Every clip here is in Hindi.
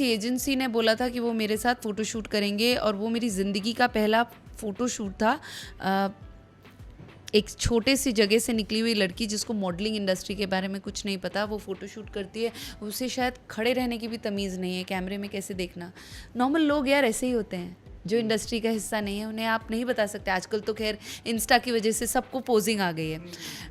किसी एजेंसी ने बोला था कि वो मेरे साथ फ़ोटोशूट करेंगे, और वो मेरी ज़िंदगी का पहला फ़ोटोशूट था। एक छोटे सी जगह से निकली हुई लड़की जिसको मॉडलिंग इंडस्ट्री के बारे में कुछ नहीं पता, वो फ़ोटोशूट करती है, उसे शायद खड़े रहने की भी तमीज़ नहीं है, कैमरे में कैसे देखना। नॉर्मल लोग यार ऐसे ही होते हैं, जो इंडस्ट्री का हिस्सा नहीं है, उन्हें आप नहीं बता सकते। आजकल तो खैर इंस्टा की वजह से सबको पोजिंग आ गई है,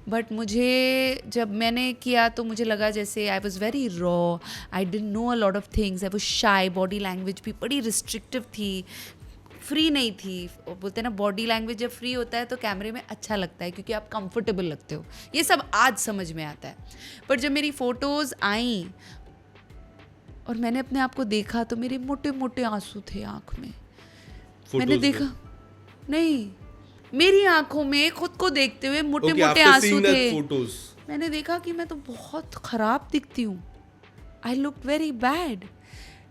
बट मुझे जब मैंने किया तो मुझे लगा जैसे I was very raw, I didn't know a lot of things, I was शाई, बॉडी लैंग्वेज भी बड़ी रिस्ट्रिक्टिव थी, फ्री नहीं थी। बोलते हैं ना, बॉडी लैंग्वेज जब फ्री होता है तो कैमरे में अच्छा लगता है, क्योंकि आप कंफर्टेबल लगते हो। ये सब आज समझ में आता है, पर जब मेरी फ़ोटोज़ आई और मैंने अपने आप को देखा तो मेरे मोटे मोटे आंसू थे आँख में। मैंने देखा नहीं, मेरी आंखों में खुद को देखते हुए मोटे मोटे आंसू थे। मैंने देखा कि मैं तो बहुत ख़राब दिखती हूँ, आई लुक वेरी बैड।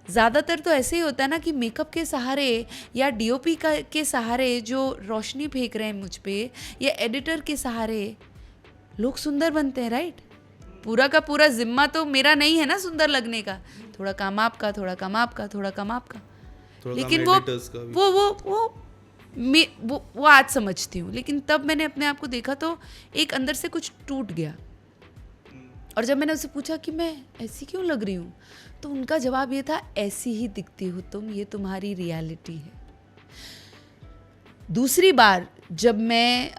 ज़्यादातर तो ऐसे ही होता है ना कि मेकअप के सहारे या डीओपी के सहारे जो रोशनी फेंक रहे हैं मुझ पे, या एडिटर के सहारे लोग सुंदर बनते हैं, राइट? पूरा का पूरा जिम्मा तो मेरा नहीं है ना सुंदर लगने का, थोड़ा काम आपका, थोड़ा काम आपका, थोड़ा काम आपका। लेकिन वो आज समझती हूँ, लेकिन तब मैंने अपने आप को देखा तो एक अंदर से कुछ टूट गया। और जब मैंने उससे पूछा कि मैं ऐसी क्यों लग रही हूँ, तो उनका जवाब ये था, ऐसी ही दिखती हो तुम, ये तुम्हारी रियलिटी है। दूसरी बार जब मैं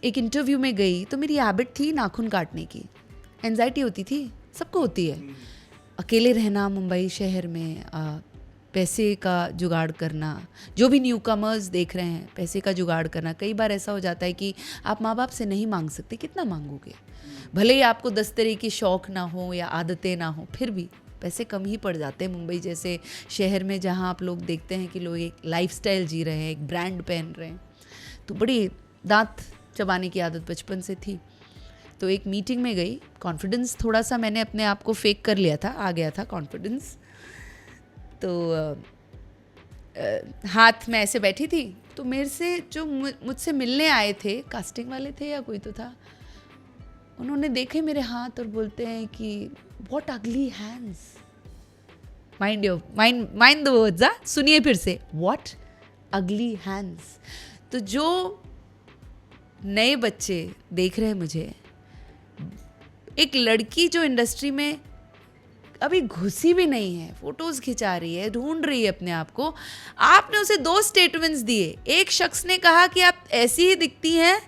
एक इंटरव्यू में गई तो मेरी हैबिट थी नाखून काटने की। एंजाइटी होती थी, सबको होती है। अकेले रहना मुंबई शहर में, पैसे का जुगाड़ करना, जो भी न्यू कमर्स देख रहे हैं, पैसे का जुगाड़ करना। कई बार ऐसा हो जाता है कि आप माँ बाप से नहीं मांग सकते, कितना मांगोगे? भले ही आपको 10 तरह के शौक़ ना हो या आदतें ना हो, फिर भी पैसे कम ही पड़ जाते हैं मुंबई जैसे शहर में, जहाँ आप लोग देखते हैं कि लोग एक लाइफस्टाइल जी रहे हैं, एक ब्रांड पहन रहे हैं। तो बड़ी दांत चबाने की आदत बचपन से थी। तो एक मीटिंग में गई, कॉन्फिडेंस थोड़ा सा मैंने अपने आप को फेक कर लिया था, आ गया था कॉन्फिडेंस। तो हाथ में ऐसे बैठी थी, तो मेरे से जो मुझसे मिलने आए थे, कास्टिंग वाले थे या कोई तो था, उन्होंने देखे मेरे हाथ और बोलते हैं कि व्हाट अगली हैंड्स। माइंड द वर्ड्स, सुनिए फिर से, व्हाट अगली हैंड्स। तो जो नए बच्चे देख रहे हैं मुझे, एक लड़की जो इंडस्ट्री में अभी घुसी भी नहीं है, फोटोज खिंचा रही है, ढूंढ रही है अपने आप को, आपने उसे 2 स्टेटमेंट्स दिए। एक शख्स ने कहा कि आप ऐसी ही दिखती हैं,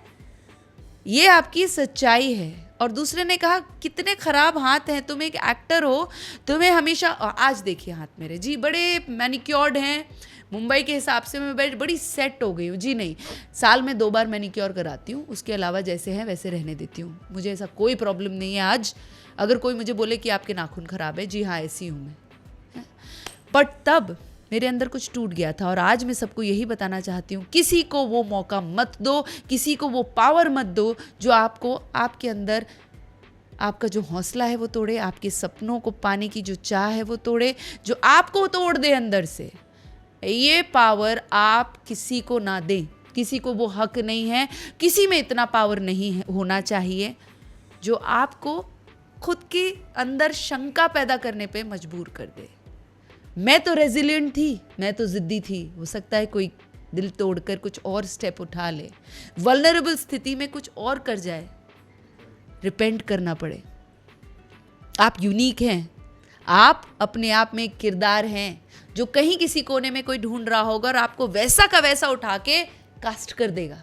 ये आपकी सच्चाई है, और दूसरे ने कहा कितने खराब हाथ हैं, तुम एक एक्टर हो, तुम्हें हमेशा, आज देखिए हाथ मेरे जी बड़े मैनिक्योर्ड हैं, मुंबई के हिसाब से मैं बड़ी सेट हो गई हूँ जी। नहीं, साल में 2 बार मैनिक्योर कराती हूँ, उसके अलावा जैसे हैं वैसे रहने देती हूँ, मुझे ऐसा कोई प्रॉब्लम नहीं है। आज अगर कोई मुझे बोले कि आपके नाखून खराब है, जी हाँ ऐसी हूँ मैं। बट तब मेरे अंदर कुछ टूट गया था, और आज मैं सबको यही बताना चाहती हूँ, किसी को वो मौका मत दो, किसी को वो पावर मत दो जो आपको, आपके अंदर आपका जो हौसला है वो तोड़े, आपके सपनों को पाने की जो चाह है वो तोड़े, जो आपको तोड़ दे अंदर से। ये पावर आप किसी को ना दें, किसी को वो हक नहीं है, किसी में इतना पावर नहीं होना चाहिए जो आपको खुद के अंदर शंका पैदा करने पे मजबूर कर दे। मैं तो रेजिलिएंट थी, मैं तो जिद्दी थी, हो सकता है कोई दिल तोड़कर कुछ और स्टेप उठा ले, वल्नरेबल स्थिति में कुछ और कर जाए, रिपेंट करना पड़े। आप यूनिक हैं, आप अपने आप में एक किरदार हैं जो कहीं किसी कोने में कोई ढूंढ रहा होगा और आपको वैसा का वैसा उठा के कास्ट कर देगा।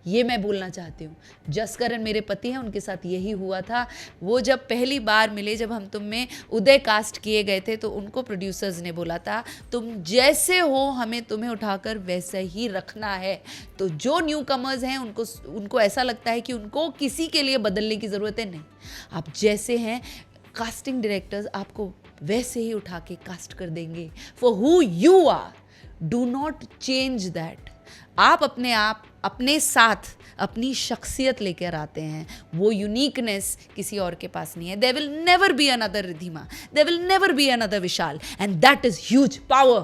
ये मैं बोलना चाहती हूँ। जसकरण मेरे पति हैं, उनके साथ यही हुआ था। वो जब पहली बार मिले, जब हम तुम में उदय कास्ट किए गए थे, तो उनको प्रोड्यूसर्स ने बोला था तुम जैसे हो हमें तुम्हें उठाकर वैसे ही रखना है। तो जो न्यू कमर्स हैं उनको ऐसा लगता है कि उनको किसी के लिए बदलने की ज़रूरत है। नहीं, आप जैसे हैं, कास्टिंग डायरेक्टर्स आपको वैसे ही उठा के कास्ट कर देंगे for who you are. Do not change that. आप अपने साथ अपनी शख्सियत लेकर आते हैं, वो यूनिकनेस किसी और के पास नहीं है। There will never be another Ridhima, there will never be another Vishal, and that is huge power.